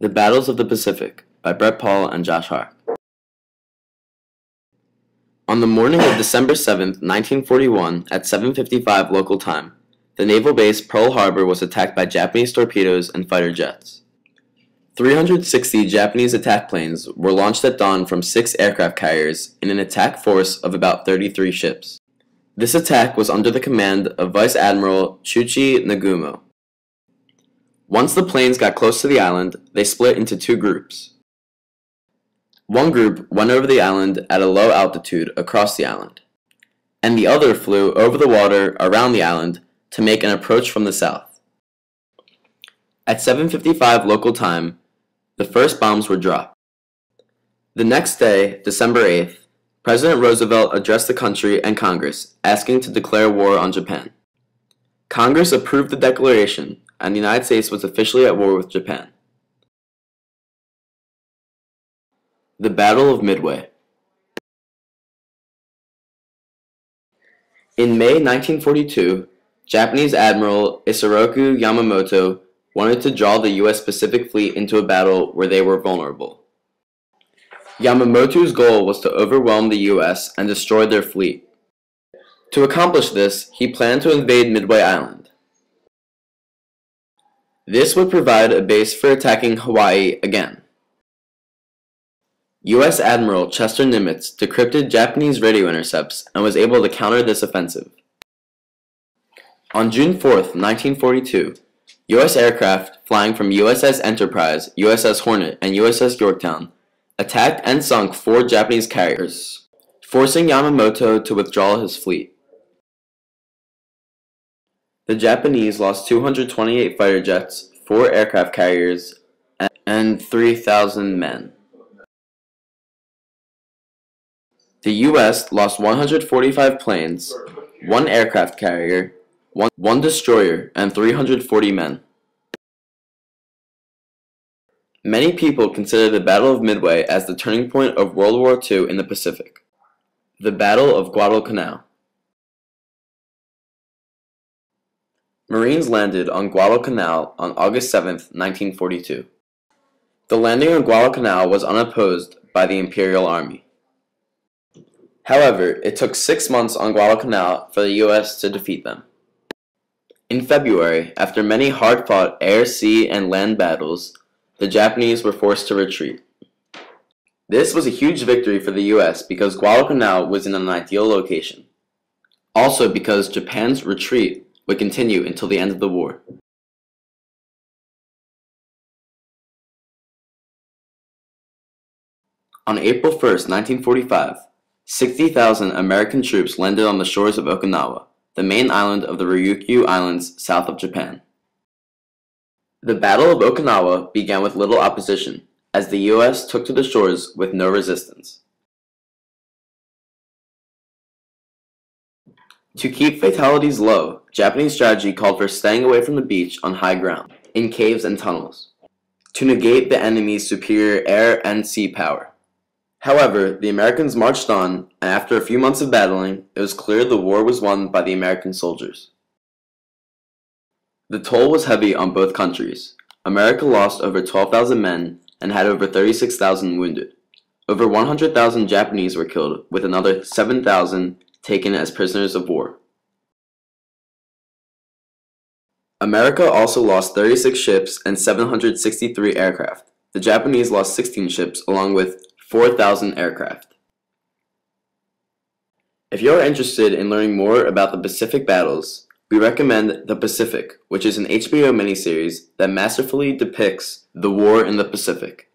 The Battles of the Pacific by Brett Paul and Josh Hark. On the morning of December 7th, 1941, at 7:55 local time, the naval base Pearl Harbor was attacked by Japanese torpedoes and fighter jets. 360 Japanese attack planes were launched at dawn from 6 aircraft carriers in an attack force of about 33 ships. This attack was under the command of Vice Admiral Chuchi Nagumo. Once the planes got close to the island, they split into 2 groups. One group went over the island at a low altitude across the island, and the other flew over the water around the island to make an approach from the south. At 7:55 local time, the first bombs were dropped. The next day, December 8th, President Roosevelt addressed the country and Congress, asking to declare war on Japan. Congress approved the declaration, and the United States was officially at war with Japan. The Battle of Midway. In May 1942, Japanese Admiral Isoroku Yamamoto wanted to draw the U.S. Pacific Fleet into a battle where they were vulnerable. Yamamoto's goal was to overwhelm the U.S. and destroy their fleet. To accomplish this, he planned to invade Midway Island. This would provide a base for attacking Hawaii again. U.S. Admiral Chester Nimitz decrypted Japanese radio intercepts and was able to counter this offensive. On June 4th, 1942, U.S. aircraft flying from USS Enterprise, USS Hornet, and USS Yorktown attacked and sunk 4 Japanese carriers, forcing Yamamoto to withdraw his fleet. The Japanese lost 228 fighter jets, 4 aircraft carriers, and 3,000 men. The U.S. lost 145 planes, 1 aircraft carrier, 1 destroyer, and 340 men. Many people consider the Battle of Midway as the turning point of World War II in the Pacific. The Battle of Guadalcanal. Marines landed on Guadalcanal on August 7, 1942. The landing on Guadalcanal was unopposed by the Imperial Army. However, it took 6 months on Guadalcanal for the U.S. to defeat them. In February, after many hard-fought air, sea, and land battles, the Japanese were forced to retreat. This was a huge victory for the U.S. because Guadalcanal was in an ideal location. Also because Japan's retreat would continue until the end of the war. On April 1, 1945, 60,000 American troops landed on the shores of Okinawa, the main island of the Ryukyu Islands south of Japan. The Battle of Okinawa began with little opposition, as the U.S. took to the shores with no resistance. To keep fatalities low, Japanese strategy called for staying away from the beach on high ground, in caves and tunnels, to negate the enemy's superior air and sea power. However, the Americans marched on, and after a few months of battling, it was clear the war was won by the American soldiers. The toll was heavy on both countries. America lost over 12,000 men and had over 36,000 wounded. Over 100,000 Japanese were killed, with another 7,000 taken as prisoners of war. America also lost 36 ships and 763 aircraft. The Japanese lost 16 ships along with 4,000 aircraft. If you are interested in learning more about the Pacific battles, we recommend The Pacific, which is an HBO miniseries that masterfully depicts the war in the Pacific.